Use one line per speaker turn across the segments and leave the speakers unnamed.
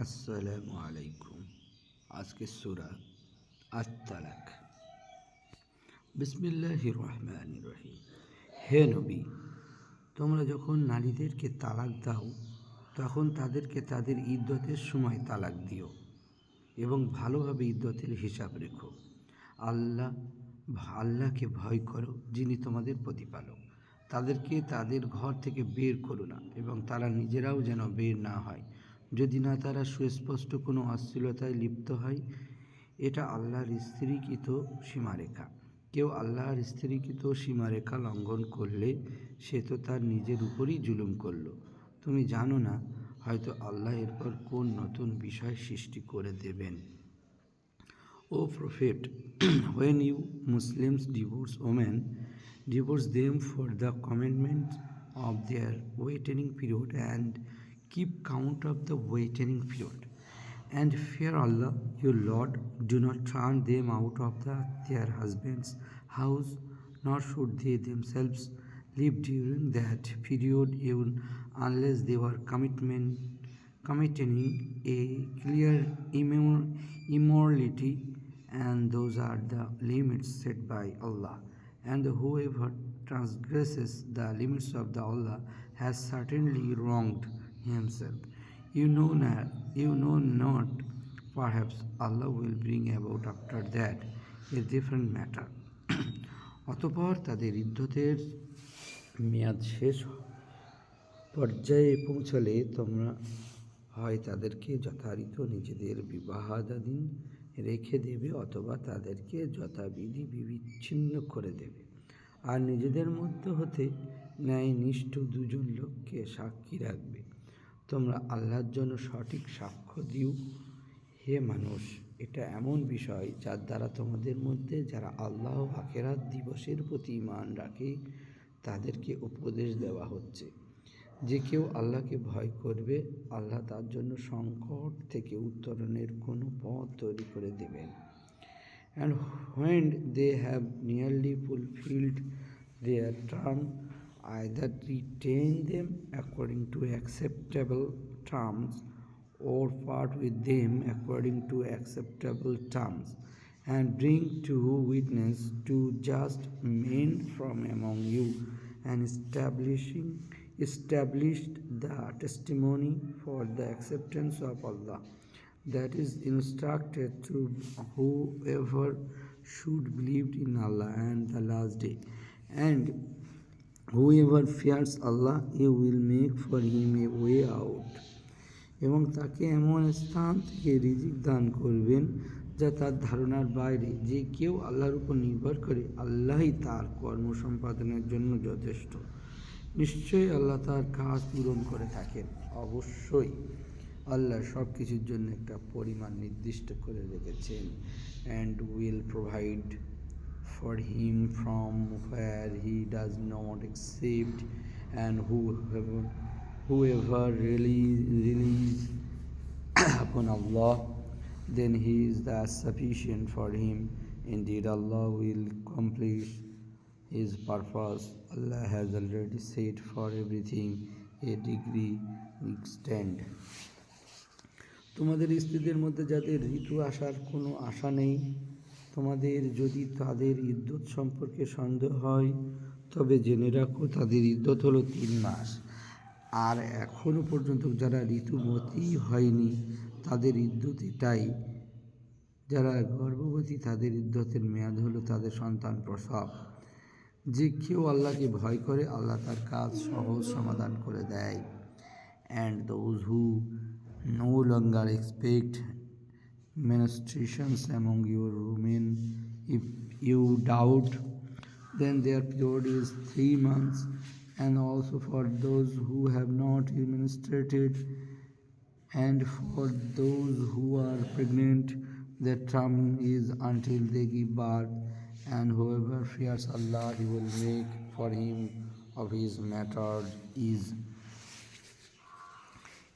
আসসালামু আলাইকুম। আজকের সূরা আত-তালাক। বিসমিল্লাহির রহমানির রহিম। হে নবী, তোমরা যখন নারীদেরকে তালাক দাও তখন তাদেরকে তাদের ইদ্দতের সময় তালাক দিও এবং ভালোভাবে ইদ্দতের হিসাব রেখো। আল্লাহকে ভয় করো, যিনি তোমাদের প্রতিপালক। তাদেরকে তাদের ঘর থেকে বের করো না এবং তারা নিজেরাও যেন বের না হয়, যদি না তারা সুস্পষ্ট কোনো অশ্লীলতায় লিপ্ত হয়। এটা আল্লাহর স্থিরীকৃত সীমারেখা। কেউ আল্লাহর স্থিরীকৃত সীমারেখা লঙ্ঘন করলে সে তো তার নিজের উপরই জুলুম করল। তুমি জানো না, হয়তো আল্লাহ এরপর কোন নতুন বিষয় সৃষ্টি করে দেবেন। O Prophet, when you Muslims divorce women, divorce them for the commencement of their waiting period and keep count of the waiting period. And fear Allah, your Lord. Do not turn them out of their husband's house, nor should they themselves live during that period, even unless they were committing a clear immorality, and those are the limits set by Allah. And whoever transgresses the limits of the Allah has certainly wronged himself. You know not, perhaps Allah will bring about after that a different matter. অতঃপর তাদের ইদ্দতের মেয়াদ শেষ পর্যায়ে পৌঁছলে তোমরা হয় তাদেরকে যথারীতি নিজেদের বিবাহাদাদিন রেখে দেবে অথবা তাদেরকে যথাবিধি বিচ্ছিন্ন করে দেবে, আর নিজেদের মধ্যে হতে ন্যায়নিষ্ঠ দুজন লোককে সাক্ষী রাখবে। তোমরা আল্লাহর জন্য সঠিক সাক্ষ্য দিও। হে মানুষ, এটা এমন বিষয় যার দ্বারা তোমাদের মধ্যে যারা আল্লাহ ও আখিরাত দিবসের প্রতি ঈমান রাখে তাদেরকে উপদেশ দেওয়া হচ্ছে যে কেউ আল্লাহকে ভয় করবে, আল্লাহ তার জন্য সংকট থেকে উত্তরণের কোনো পথ তৈরি করে দেবেন। And when they have nearly fulfilled their term, either retain them according to acceptable terms or part with them according to acceptable terms, and bring to witness two just men from among you, and established the testimony for the acceptance of Allah. That is instructed to whoever should believe in Allah and the last day. And whoever fears Allah, He will make for him a way out. এবং তাকে এমন স্থান থেকে রিজিক দান করবেন যা তার ধারণার বাইরে। যে কেউ আল্লাহর উপর নির্ভর করে, আল্লাহই তার কর্ম সম্পাদনের জন্য যথেষ্ট। নিশ্চয়ই আল্লাহ তার কাজ পূরণ করে থাকেন। অবশ্যই আল্লাহ সব কিছুর জন্য একটা পরিমাণ নির্দিষ্ট করে রেখেছেন। And will provide for him from where he does not accept, and whoever relies upon Allah, then he is the sufficient for him. Indeed, Allah will accomplish his purpose. Allah has already set for everything a degree extent. তোমাদের স্ত্রীদের মধ্যে যাদের ঋতু আসার কোনো আশা নেই, তোমাদের যদি তাদের ইদ্যত সম্পর্কে সন্দেহ হয়, তবে জেনে রাখো তাদের ইদ্যত হলো 3 মাস। আর এখনও পর্যন্ত যারা ঋতুবতী হয়নি তাদের ইদ্যত এটাই। যারা গর্ভবতী তাদের ইদ্যতের মেয়াদ হলো তাদের সন্তান প্রসব। যে কেউ আল্লাহকে ভয় করে, আল্লাহ তার কাজ সহজ সমাধান করে দেয়। And those who no longer expect menstruations among your women, if you doubt, then their period is 3 months. And also for those who have not menstruated, and for those who are pregnant, their term is until they give birth. And whoever fears Allah, He will make for him of his matter ease.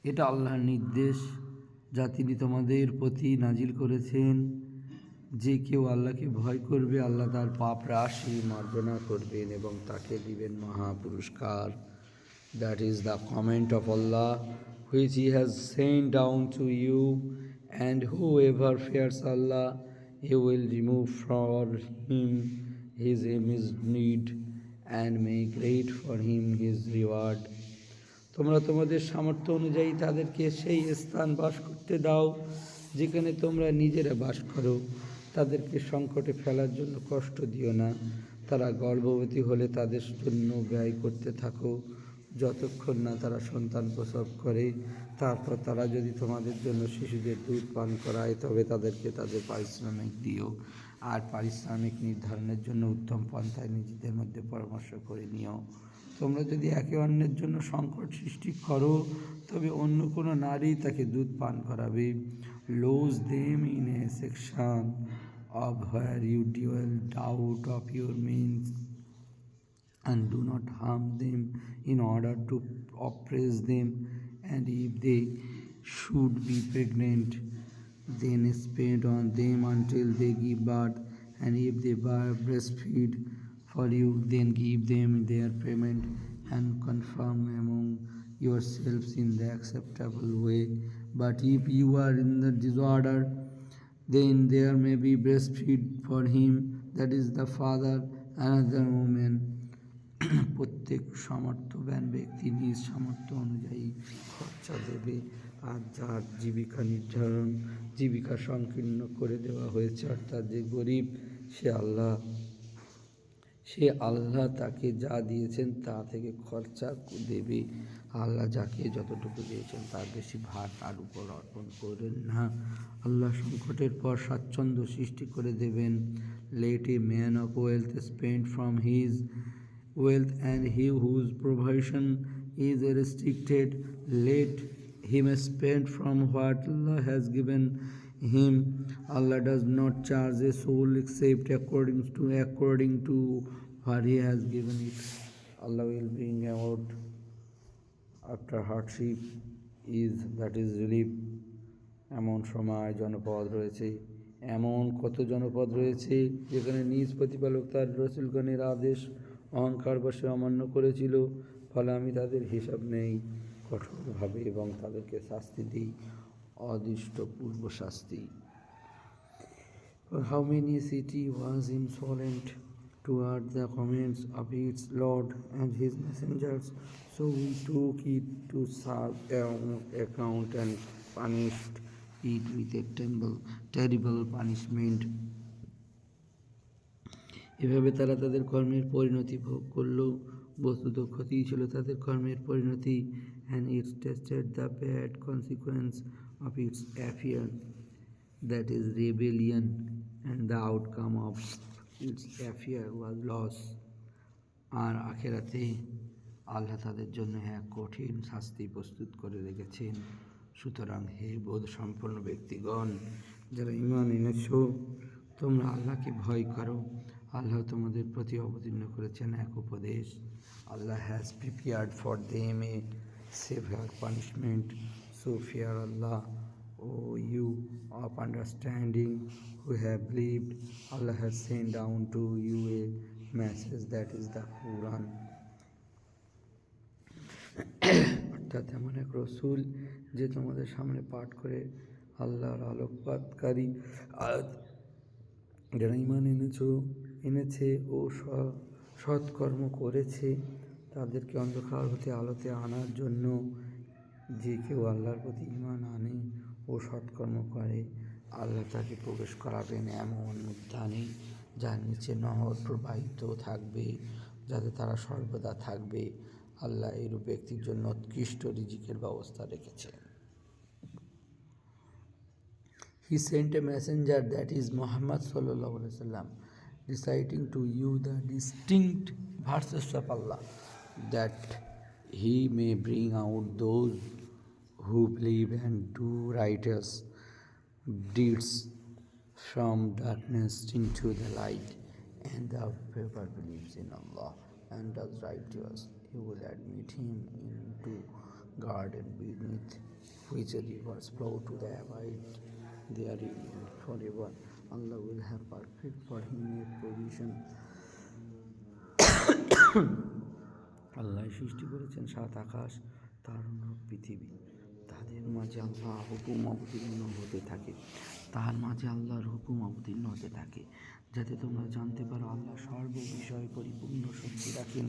এটা আল্লাহর নির্দেশ যা তিনি তোমাদের প্রতি নাজিল করেছেন। যে কেউ আল্লাহকে ভয় করবে, আল্লাহ তার পাপ রাশি মার্জনা করবেন এবং তাকে দিবেন মহা পুরস্কার। That is the comment of Allah which He has sent down to you, and whoever fears Allah, He will remove from him his need and make great for him his reward. তোমরা তোমাদের সামর্থ্য অনুযায়ী তাদেরকে সেই স্থান বাস করতে দাও যেখানে তোমরা নিজেরা বাস করো। তাদেরকে সংকটে ফেলার জন্য কষ্ট দিও না। তারা গর্ভবতী হলে তাদের জন্য ব্যয় করতে থাকো যতক্ষণ না তারা সন্তান প্রসব করে। তারপর তারা যদি তোমাদের জন্য শিশুদের দুধ পান করায় তবে তাদেরকে তাদের পারিশ্রমিক দিও। আর পারিশ্রমিক নির্ধারণের জন্য উত্তম পন্থায় নিজেদের মধ্যে পরামর্শ করে নিও। তোমরা যদি একে অন্যের জন্য সংকট সৃষ্টি করো তবে অন্য কোনো নারী তাকে দুধ পান করাবে। Lose them in a section of where you dwell out of your means, and do not harm them in order to oppress them. And if they should be pregnant, then spend on them until they give birth. And if they breastfeed for you, then give them their payment and confirm among yourselves in the acceptable way. But if you are in the disorder, then there may be breastfeed for him, that is the father, another woman. প্রত্যেক সামর্থ্যবান ব্যক্তি নিজ সামর্থ্য অনুযায়ী খরচা দেবে। আর যার জীবিকা সংকীর্ণ করে দেওয়া হয়েছে, অর্থাৎ যে গরিব, সে আল্লাহ তাকে যা দিয়েছেন তা থেকে খরচা দেবে। আল্লাহ যাকে যতটুকু দিয়েছেন তার বেশি ভার তার উপর অর্পণ করেন না। আল্লাহ সংকটের পর স্বাচ্ছন্দ্য সৃষ্টি করে দেবেন। Let a man of wealth spend from his wealth, and he whose provision is restricted, let him spend from what Allah has given him. Allah does not charge a soul except according to what He has given it. Allah will bring out after hardship that is relief. এমন সময় জনপদ রয়েছে, এমন কত জনপদ রয়েছে যেখানে নিজ প্রতিপালক তার রসুলগণের আদেশ অহংকার বশে অমান্য করেছিল, ফলে আমি তাদের হিসাব নেই কঠোরভাবে এবং তাদেরকে শাস্তি দিই অদৃষ্ট পূর্ব শাস্তি। How many city was insolent toward the commands of its Lord and His messengers, so we took it to serve account and punished it with a terrible punishment. এভাবে তারা তাদের কর্মের পরিণতি ভোগ করল। বস্তুত ক্ষতি ছিল তাদের কর্মের পরিণতি, and it tasted the bad consequence of its affair, that is rebellion, and the outcome of its affair was loss. আর আখেরাতে আল্লাহ তাদের জন্য এক কঠিন শাস্তি প্রস্তুত করে রেখেছেন। সুতরাং হে বোধ সম্পন্ন ব্যক্তিগণ, যারা ঈমান এনেছো, তোমরা আল্লাহকে ভয় করো। আল্লাহ তোমাদের প্রতি অবতীর্ণ করেছেন এক উপদেশ। Allah has prepared for them a severe punishment, so fear Allah, O you of understanding who have believed. Allah has sent down to you a message, that is the Quran. অর্থাৎ এমন এক রসুল যে তোমাদের সামনে পাঠ করে আল্লাহর আলোকপাতকারী যারা ঈমান এনেছে ও সৎকর্ম করেছে তাদেরকে অন্ধকার হতে আলোতে আনার জন্য। যে কেউ আল্লাহর প্রতি ঈমান আনে ও সৎকর্ম করে, আল্লাহ তাকে প্রবেশ করাবেন এমন উদ্যানে যার নিচে নহর প্রবাহিত থাকবে, যাতে তারা সর্বদা থাকবে। আল্লাহ এরূপ ব্যক্তির জন্য উৎকৃষ্ট রিজিকের ব্যবস্থা রেখেছেন। He sent a messenger, that is Muhammad sallallahu alaihi wasallam, reciting to you the distinct verses of Allah, that he may bring out those who believe and do righteous deeds from darkness into the light, and whoever believes in Allah and does righteous, He will admit him into garden beneath which rivers flow to the abide therein forever. Allah will have perfect for him a provision. আল্লাহ সৃষ্টি করেছেন সাত আকাশ, তার অনুরূপ পৃথিবী। তাহাদের মাঝে আল্লাহ হুকুম অবতীর্ণ হতে থাকে, তাহার মাঝে আল্লাহর হুকুম অবতীর্ণ হতে থাকে, যাতে তোমরা জানতে পারো আল্লাহ সর্ব বিষয়ে পরিপূর্ণ শক্তি রাখেন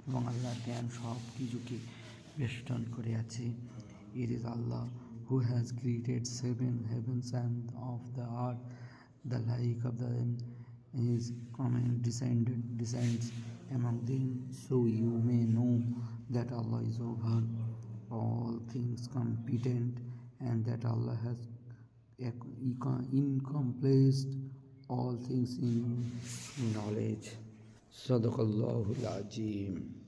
এবং আল্লাহর জ্ঞান সব কিছুকে বেষ্টন করে আছে। It is Allah who has created 7 heavens and of the earth, the like of them is common descends among them, so you may know that Allah is over all things competent, and that Allah has encompassed all things in knowledge. Sadaqallahul Azim.